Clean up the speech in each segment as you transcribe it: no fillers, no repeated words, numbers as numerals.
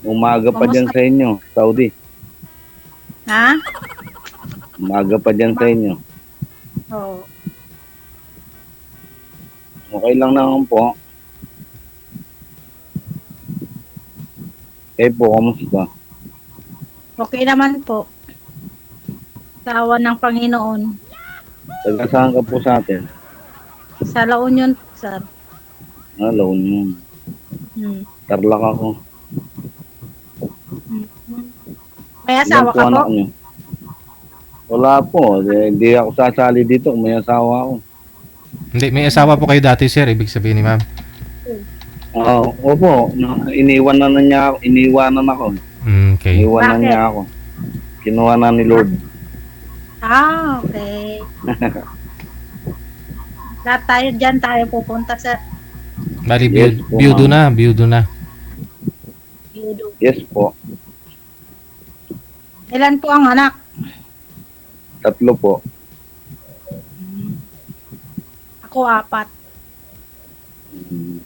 Umaga pa dyan Kamusta? sa inyo, Saudi. Ha? Umaga pa dyan sa inyo. Oo. Okay lang naman po. Kayo po, kamusta? Okay naman po. Sa awa ng Panginoon. Taga saan ka po sa atin? Sa La Union, sir. Hello, Hmm. Tarlac ako. Hmm. May Ilan asawa po ka po? anak niyo? Wala po. Hindi ako sasali dito kung may asawa ako. Hindi, may asawa po kayo dati, sir. Ibig sabihin ni ma'am. Oo, opo. Iniwanan ako. Okay. Iniwanan Bakit? niya ako. Kinuha na ni Lord. Okay. Lahat tayo dyan tayo pupunta sa Bali, Yes po, biyudo ma'am. na, biyudo na. Yudo. Yes po. Ilan po ang anak? 3 po. Ako 4. Hmm.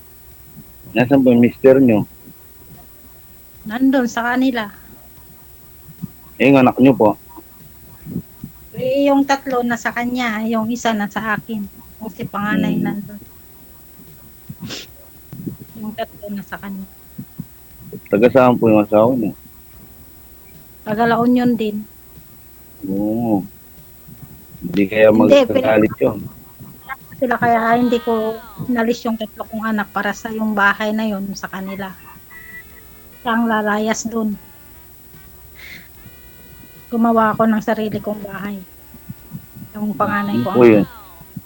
Nasaan po yung mister niyo? Nandun sa kanila. Yung anak niyo po. Yung 3 na sa kanya, yung isa na sa akin. Yung si panganay Hmm. nandun. Yung 3 na sa kanya. Taga saan po yung asawa niyo? Taga La Union din. Oo. Hindi kaya Hindi, magkagalit yun. sila kaya hindi ko nalis yung 3 kong anak para sa yung bahay na yun sa kanila. Siya ang lalayas dun. Gumawa ako ng sarili kong bahay. Yung panganay Ano ko. po yun?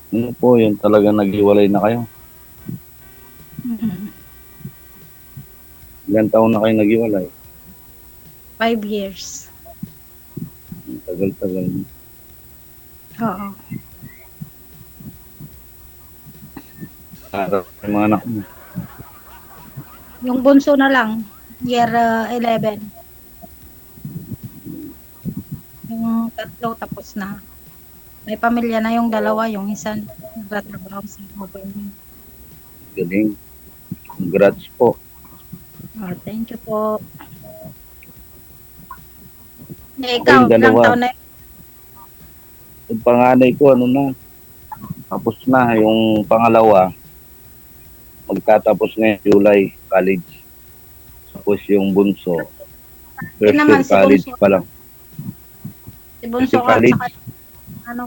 Ano po yun? Talaga nag-iwalay na kayo? Mhm. Ilan taon na kayo nag-iwalay? 5 years. Ang tagal-tagal. Oo. Para sa mga anak mo. Yung bunso na lang, year 11. Yung 3 tapos na. May pamilya na yung 2, yung isa nagtatrabaho sa government. Galing. Congrats po. Oh, thank you po. Ikaw, yung ilang dalawa. taon na yun? Yung panganay ko, ano na, tapos na. Yung pangalawa, magtatapos ngayon, July, college. Tapos yung bunso, first naman, year si college bunso. pa lang. Si bunso Kasi ka at college. saka ano?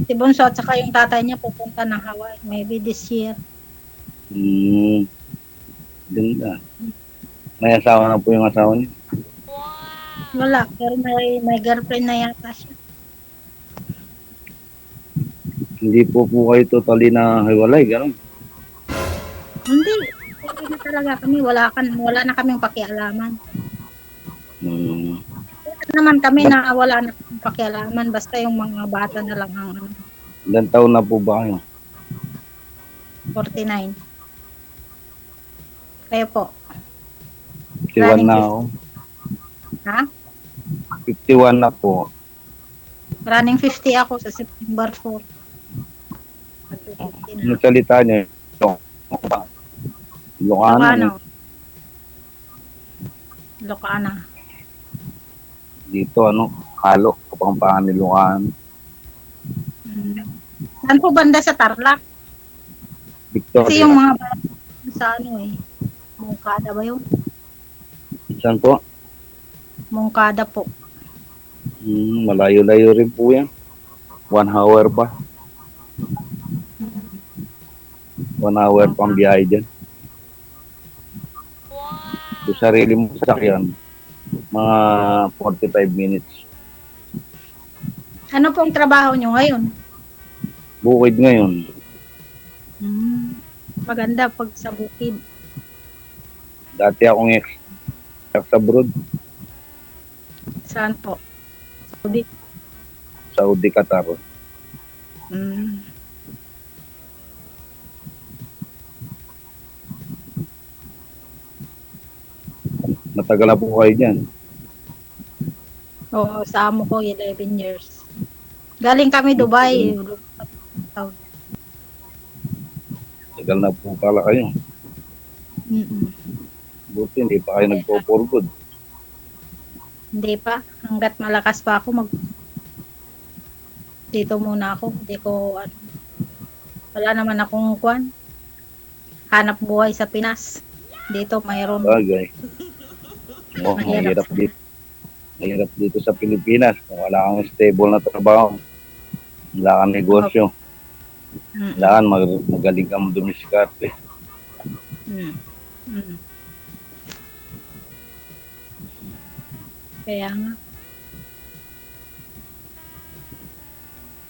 Si bunso at saka yung tatay niya pupunta ng Hawaii. Maybe this year. Ganda. May asawa na po yung asawa niya. Wala, pero may girlfriend na yata siya. Hindi po kayo totally na hiwalay, gano'n. Hindi. Okay na talaga kami. Wala na kaming pakialaman. Hmm. Wala naman kami na wala na kaming pakialaman. Basta yung mga bata na lang ang Ilan taon na po ba kayo? 49. Kayo po. 51 na ako. Ha? 51 na po. Running 50 ako sa September 4. Ano salita niyo? Ilocano. Ilocana. Dito, halo. Kapampangan ni Ilocano. Saan po banda sa Tarlac? Kasi Victoria. yung mga sa Mungkada ba yun? Saan po? Mungkada po. Malayo-layo rin po yan. 1 hour pa. 1 hour pang biyahe dyan. Kung sarili mo sasakyan, mga 45 minutes. Ano pong trabaho nyo ngayon? Bukid ngayon. Maganda pag sa bukid. Dati akong ex-abroad. Saan po? Saudi. Saudi, Qatar. Matagal na po kayo dyan. Oo, sa amo ko 11 years. Galing kami Dubai. Tagal na po pala kayo. Mm-mm. Buti hindi pa kayo nagpo-for good. Hindi pa. Hanggat malakas pa ako, dito muna ako. Hindi ko, wala naman akong hanap buhay sa Pinas. Dito mayroon. Bagay. Oo, Mahirap. mahirap dito sa Pilipinas. Kung wala kang stable na trabaho, wala kang negosyo, Mm-mm. wala kang magaling kang dumiskarte. Mm. Mm. Kaya nga.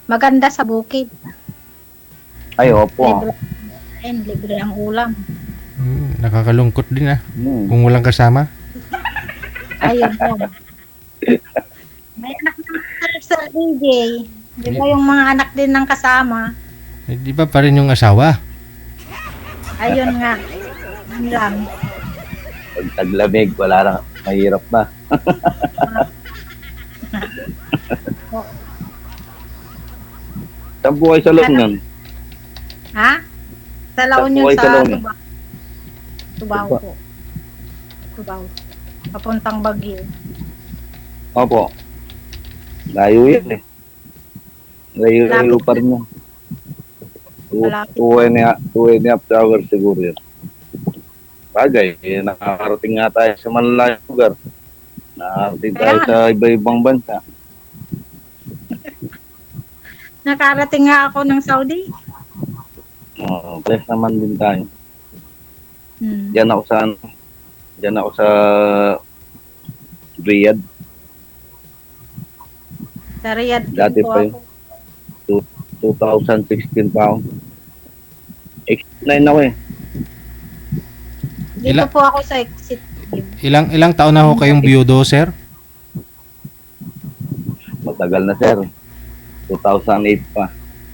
Maganda sa bukid. Ay, opo. Libre, libre ang ulam. Nakakalungkot din Hmm. kung walang kasama. Ayun yan. May anak naman sa DJ. Di ba yung mga anak din ng kasama? Di ba pa rin yung asawa? Ayun nga. Yun lang. Pag taglamig, wala na, mahirap na. Saan po kayo sa Loonan? Ha? Sa La Saan Union po kayo sa sa La Union? Tubao po. Tubao. Papuntang Baguio. Opo. Layo yan eh. Layo pa rin yan. Malapit. 2.5 hours siguro yan. Bagay, nakakarating nga tayo sa malalayong lugar. Nakakarating tayo Kaya sa iba-ibang bansa. Nakarating nga ako ng Saudi. Bless naman din tayo. Hmm. Diyan ako sa Riyadh. Sa Riyadh din Dati po pa yun. ako. 2016 pa ako. 9 ako eh. Dito Ilan- po ako sa exit. Ilang taon na ho kayong biyudo, sir? Matagal na sir. 2008 pa.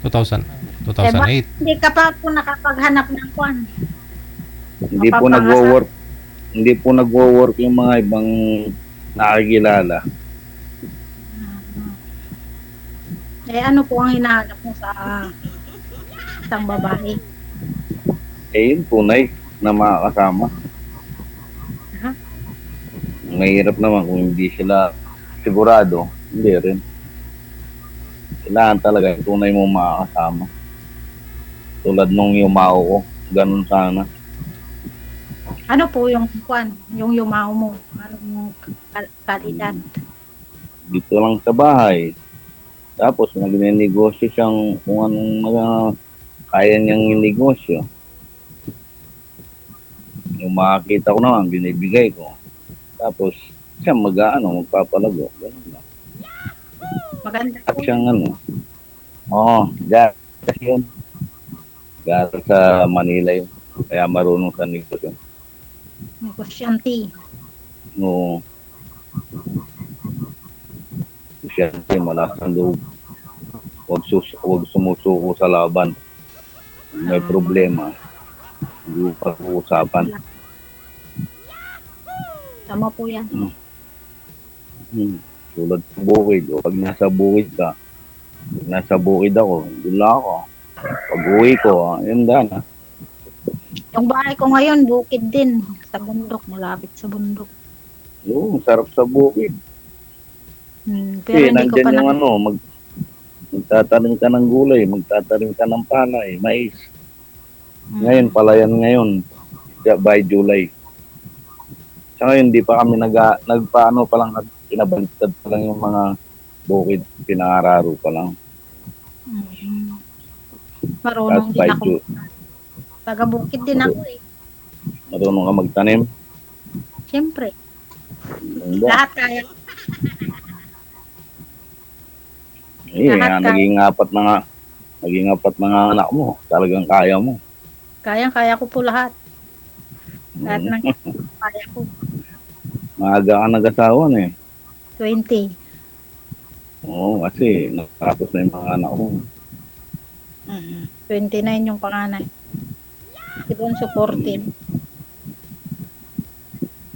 2008. Hindi ka pa po nakapaghanap ng Hindi po Mapapangasa. nagwo-work. Hindi po nagwo-work yung mga ibang nakakilala. ano po ang hinahanap mo sa isang babae? Yun tunay na makakasama. Ha? Mahirap naman kung hindi sila sigurado. Hindi rin. Kailangan talaga yung tunay mo makakasama. Tulad nung yumao ko. Ganun sana. Ano po yung yung yumaw mo? Anong kalidad? Dito lang sa bahay. Tapos nagnenegosyo siyang kung anong kaya niyang negosyo. Yung makakita ko naman, binibigay ko. Tapos siya magpapalago. Ganun lang. Maganda At po. siyang dyan. Kasi yun. Galing sa Manila yun. Kaya marunong sa negosyo. Negosyante. No. Siyempre, malakas ang loob. Huwag sumusuko sa laban. May problema. Hindi pag-uusapan. Tama po yan. Tulad sa bukid. O pag nasa bukid ka, pag nasa bukid ako, doon lang ako. Pag uwi ko, yun na. Yung bahay ko ngayon, bukid din. Sa bundok, malapit sa bundok. Oo, sarap sa bukid. Pero Kasi hindi ko pa nandyan yung magtatanim ka ng gulay, magtatanim ka ng palay, mais. Ngayon, palayan ngayon, by July. Sa ngayon, di pa kami nagpaano pa lang, pinabaliktad pa lang yung mga bukid, pinangararo pa lang. Marunong Tapos din ako. Taga-bukid din ako eh. marunong ka magtanim. Siyempre. Ganda. Lahat kaya. Nga, naging apat na nga anak mo. Talagang kaya mo. Kaya ko po lahat. Lahat ng kaya ko. Maaga ka nag-asawa na eh. 20. Oo, kasi nakatapos na yung mga anak mo. 29 yung panganay. Si Bonso 14.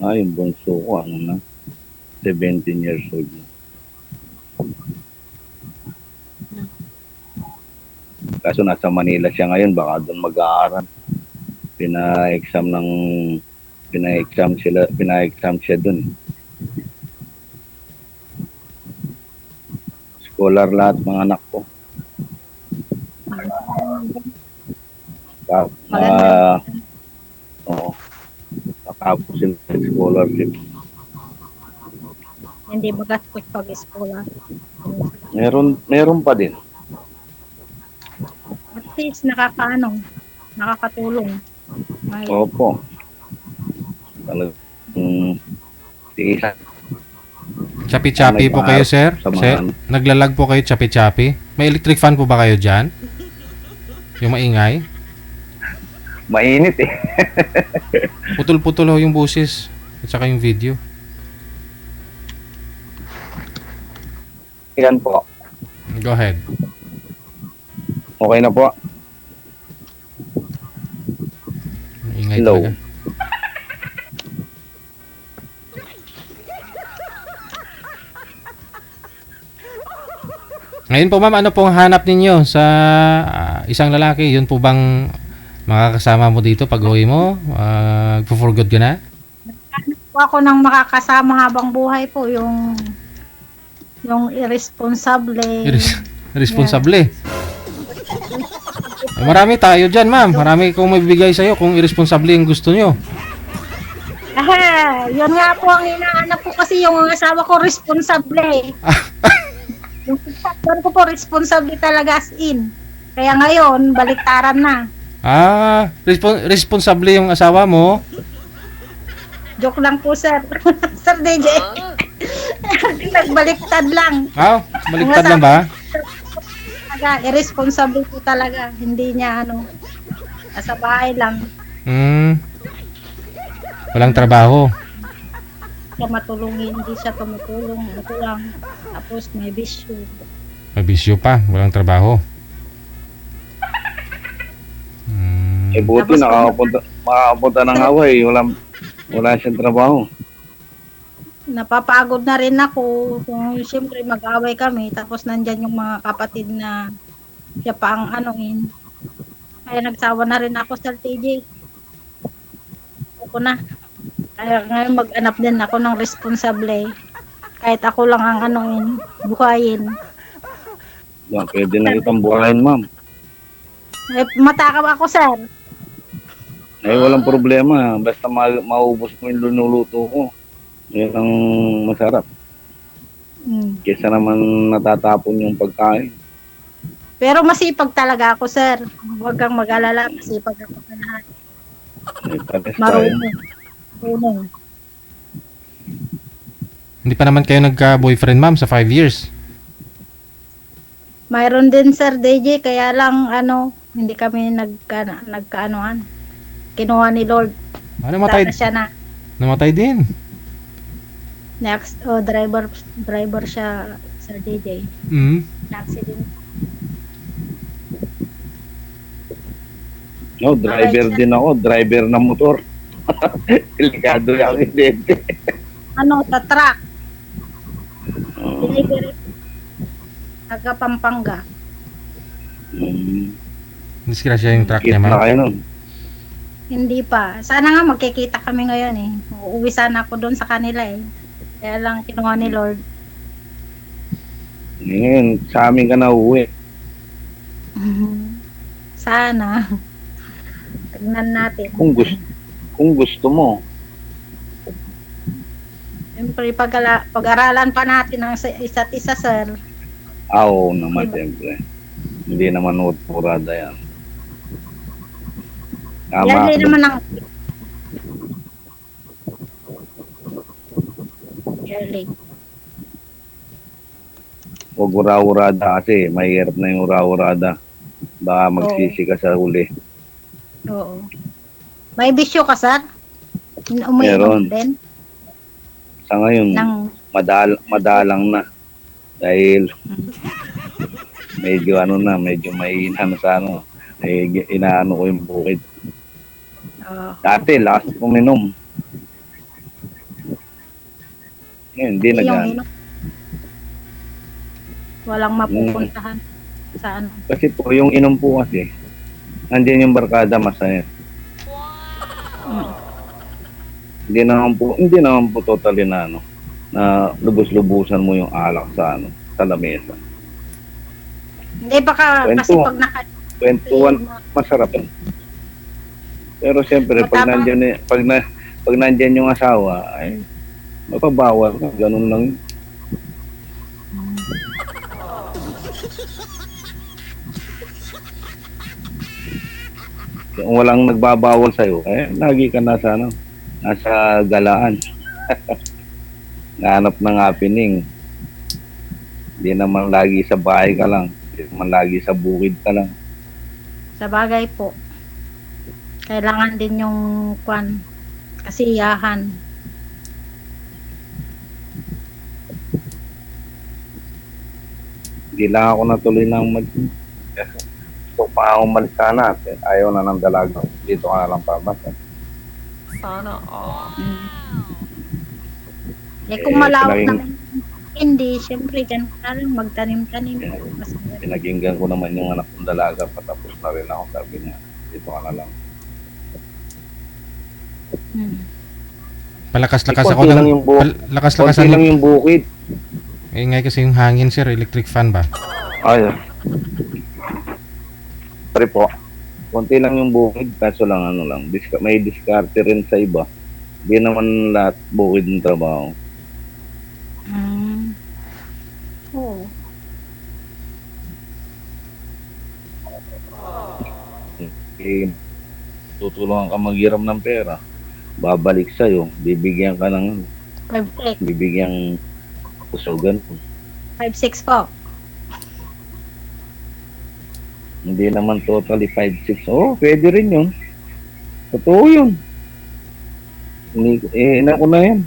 Yung bunso ko, 17 years old na. Kaso nasa Manila siya ngayon, baka doon mag-aaral. pina-exam ng pina-exam siya dun. Scholar lahat mga anak ko. Maganda. Oo. Tapos sila sa scholarship. Hindi magastos pag eskola. Meron pa din. At least nakakatulong. May, Opo. Talagang tiisan. Chapi-chapi May po kayo, sir? sa mga Sir, ano. naglalag po kayo, chapi-chapi? May electric fan po ba kayo dyan? Yung maingay? Mainit eh. Putol-putol ho yung busis at saka yung video. Yan po. Go ahead. Okay na po. Maingay Hello. talaga. Ngayon po ma'am, ano pong hanap ninyo sa isang lalaki? Yun po bang makakasama mo dito pag uwi mo? For good ka na? po ako ng makakasama habang buhay po, yung irresponsible. Responsable. Marami tayo dyan ma'am. Marami kong mabibigay sa'yo kung irresponsable yung gusto nyo. Yun nga po ang inaanap ko kasi yung asawa ko responsable. Yung partner ko po responsable talaga as in. Kaya ngayon, baliktaran na. Responsable yung asawa mo. Joke lang po, sir. Sir DJ. Nagbaliktad lang. Baliktad lang ba? Talaga, irresponsible po talaga. Hindi niya nasa bahay lang. Walang trabaho. Siya matulungin, hindi siya tumutulong. Ito lang. Tapos may bisyo. May bisyo pa. Walang trabaho. Buti Tapos makakapunta ng Hawaii. Wala siyang trabaho. Napapagod na rin ako kung siyempre mag-away kami tapos nandyan yung mga kapatid na siya pa ang anuin. Kaya nagsawa na rin ako sa TJ. Ako na. Kaya ngayon mag-anap din ako ng responsable. Kahit ako lang ang anuin, buhayin. Yan, pwede na kitang buhayin, ma'am. Matakam ako, sir. Walang problema. Basta maubos mo yung lunuluto ko. Yan ang masarap. Kesa naman natatapon yung pagkain. Pero masipag talaga ako, sir. Huwag kang mag-alala. Masipag ako sa lahat. Pares tayo. Marunong. Hindi pa naman kayo nagka-boyfriend ma'am sa 5 years. Mayroon din, sir DJ, kaya lang hindi kami nagkaanoan. Kinuha ni Lord. Namatay, Sana siya na. namatay din. Next, driver siya, sir DJ. Na-accident. No, driver Okay, din ako. Driver ng motor. Delikado yung aksidente. Sa truck. Oo. Delivery. Taga Pampanga. Disgrasya yung truck niya Kita na ma'am. kayo nun. Hindi pa. Sana nga magkikita kami ngayon eh. Uuwi sana ako doon sa kanila eh. Kaya lang kinuha ni Lord. Ngayon, sa amin ka na uwi. Sana. Tignan natin. Kung gusto mo. Siyempre, pag-aralan pa natin ang isa't isa, sir. Oo naman, siyempre. Hindi naman utpurada yan. Yan Tama. din naman ang early. Huwag ura-urada kasi mahirap na yung ura-urada. Baka magsisi ka sa huli. Oo. May bisyo ka, sir? Meron. Umiinom din? Sa ngayon, Ng, madalang na. Dahil medyo medyo may sa inaano ko yung bukid. Dati, last uminom. Ngayon, hindi na yung gan. inom. Walang mapupuntahan sa Kasi po, yung inom po kasi, nandiyan yung barkada masaya. Mm. Hindi naman po totally na ano, na lubos-lubusan mo yung alak sa ano, sa lamesa. Hindi baka kasi Kwento, pag kwentuhan, masarap yun. Pero siyempre, pag matapang, pag nandyan yung asawa, ay, mapabawal ka, ganun lang. Kung walang nagbabawal sa'yo, lagi ka nasa, ano, nasa galaan. Nahanap ng happening. Hindi naman lagi sa bahay ka lang. Hindi naman lagi sa bukid ka lang. sa bagay po. Kailangan din yung kasiyahan. Hindi lang ako natuloy ng gusto pa ako umalis sana. Ayaw na ng dalaga. Dito ka na lang pabasa. Mm. Kung malawak pinaging- naman hindi, syempre ganun na rin, magtanim-tanim. Mas maganda. Pinaginggan ko naman yung anak kong dalaga. Patapos na rin ako. Sabi niya, dito ka na lang. Palakas-lakas Konti ako ng lang yung buhok. lakas-lakasan Konti lang yung bukid. eh, ngay kasi yung hangin sir, electric fan ba? Ay. Sorry po. Konti lang yung bukid. Kaso lang ano lang. May diskarte rin sa iba. Hindi naman lahat bukid ng trabaho. Oo. Tutulungan ka maghiram ng pera, babalik sa'yo, bibigyan ka ng 5'6". bibigyan kusugan. 5'6" po. Hindi naman totally 5'6". Oh, pwede rin yun. Totoo yun. Ina ko na yan.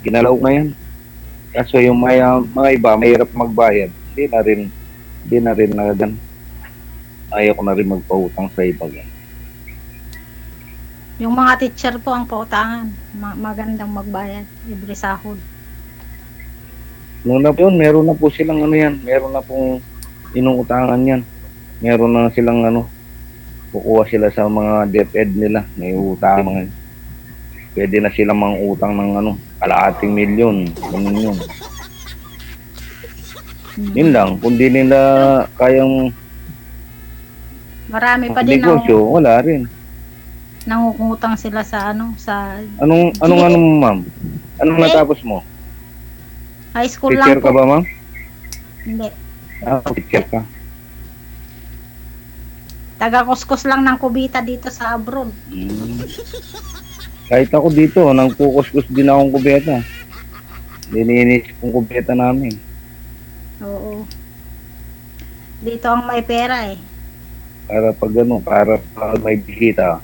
Ginalaw na yan. Kaso yung mga iba, mahirap magbayad. Hindi na rin na gan. Ayaw ko na rin magpautang sa iba. Yung mga teacher po ang pautangan. Magandang magbayad. Libre sahod. Noon na po yun, meron na po silang ano yan. Meron na pong inuutangan yan. Meron na silang ano, kukuha sila sa mga DepEd nila. May utang mga pwede na silang mga utang ng ano, kalahating milyon. Ganun yun. Yun lang. Kung di nila kayang Marami pa din negosyo, wala rin. nangungutang sila sa sa Anong ma'am? Anong Eh? natapos mo? high school Teacher lang ka po. ba, ma'am? Hindi. Teacher ka. Taga-kuskus lang ng kubita dito sa abroad. Kahit ako dito, nang kukuskus din akong kubeta. Lininis kong kubeta namin. Oo. Dito ang may pera eh. Para pag may bisita,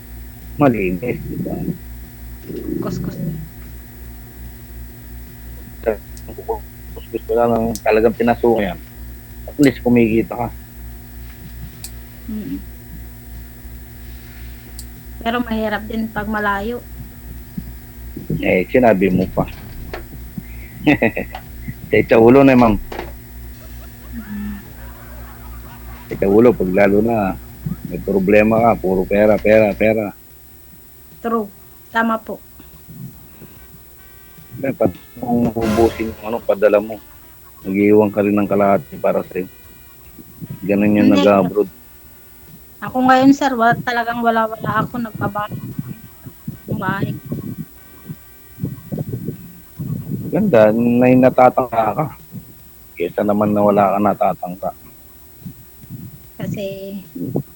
malinis, di ba? Kuskus. Kuskus ko lang ng talagang pinasukan yan. At least kumikita ka. Mm. Pero mahirap din pag malayo. Sinabi mo pa. Sa ulo na, ma'am. Sa ulo, pag lalo na may problema ka, puro pera. True. Tama po. Dapat kung ubusin yung padala mo, mag-iwan ka rin ng kalahati para sa'yo. Ganun yung Hindi. nag-abroad. Ako ngayon sir, talagang wala ako nagbabayad ng bahay. Ganda, na natatangka ka. Kesa naman na wala ka natatangka. Kasi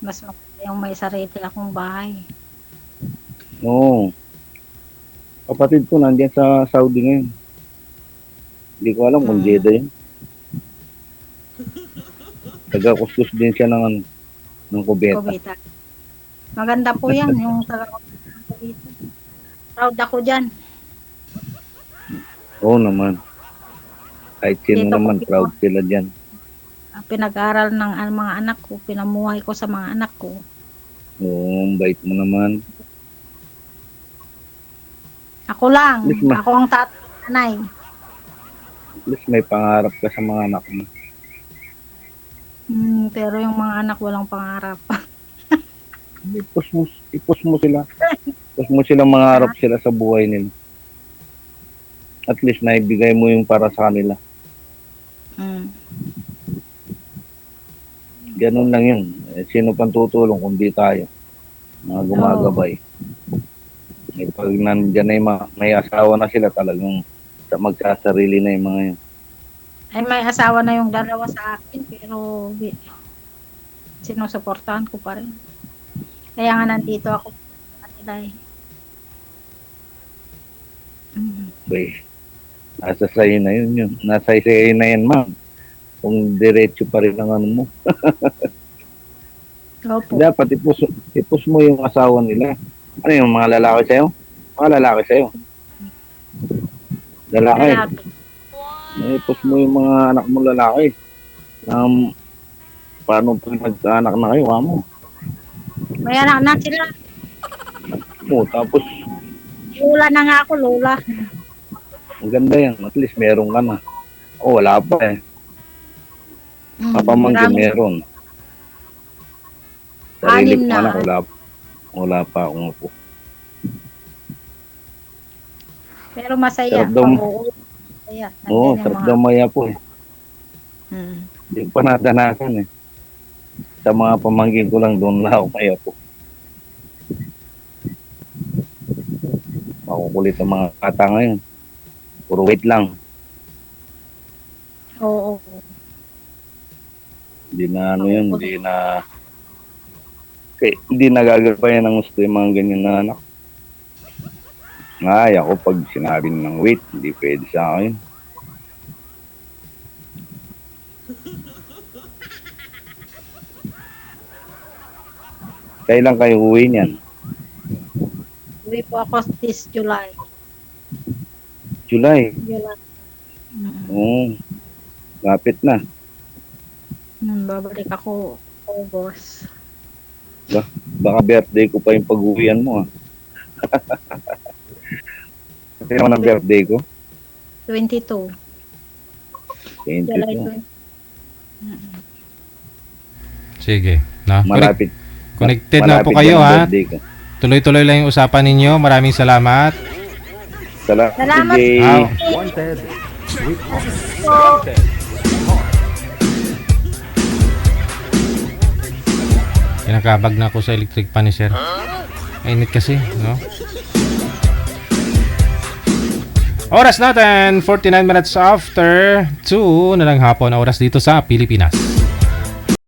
mas maganda yung may sarili akong bahay. Oo. Kapatid ko nandiyan sa Saudi ngayon. Hindi ko alam kung Jeddah yun. Taga-kuskus din siya ng kubeta. Kubita. Maganda po yan, yung taga-kubita. Proud ako dyan. Oo naman. Kahit sino Dito naman, ko- proud sila dyan. Pinag-aral ng mga anak ko, pinamuhay ko sa mga anak ko. Oo, ang bait mo naman. Ako lang, Yes, ma. ako ang tatay. At least may pangarap ka sa mga anak mo. Pero yung mga anak walang pangarap. Ipos mo sila. Huwag mo silang mangarap sila sa buhay nila. At least naibigay mo yung para sa kanila. Mm. Ganun lang yun. Eh, sino pang tutulong kundi tayo? Mga gumagabay. Eh, pag nandyan na yung may asawa na sila talagang magsasarili na yung mga yun. Ay, may asawa na yung dalawa sa akin, pero sinusuportahan ko pa rin. Kaya nga nandito ako sa kanila eh. Mm. Okay. Nasa sa'yo na yun. Nasa sa'yo na yan, ma'am. Kung diretso pa rin ang ano mo. Opo. Dapat ipus mo yung asawa nila. Ano yung mga lalaki sa'yo? Mga lalaki sa'yo. Lalaki. Lalaki. Ipus mo yung mga anak mo lalaki. Paano pag nagkaanak na kayo, kamo? May anak na sila. Tapos, Lola na nga ako, Lola. ang ganda yan. At least meron ka na. Wala pa eh. Kapamangkin marami. meron. Sarili Anim ko na. anak, wala pa akong apo. Pero masaya. Sarap daw. Masaya. Oo, sarap daw maya po eh. Hmm. Hindi ko pa nadanasan eh. Sa mga pamangkin ko lang doon na ako maya po. Makukulit ang mga kata ngayon. Puro wait lang. Oo. Hindi na ano yun, hindi nagagabayan ng gusto yung mga ganyan na anak. Ay, ako pag sinabi ng wait, hindi pwede sa akin. Kailan kayo uwi niyan? Uwi po ako this July. July. July. Oo. Lapit na. Babalik ako August. Baka birthday ko pa yung pag-uwian mo. Kasi naman ang birthday ko. 22. 22. July 20. Sige. No? Malapit. Connected na po malapit kayo yan ang ha. birthday ko. Tuloy-tuloy lang yung usapan ninyo. Maraming salamat. Salamat. Sige. Wow. Kinakabag na ako sa electric pan ni sir. Mainit kasi, no? Oras natin, 49 minutes after 2 na lang hapon. Oras dito sa Pilipinas.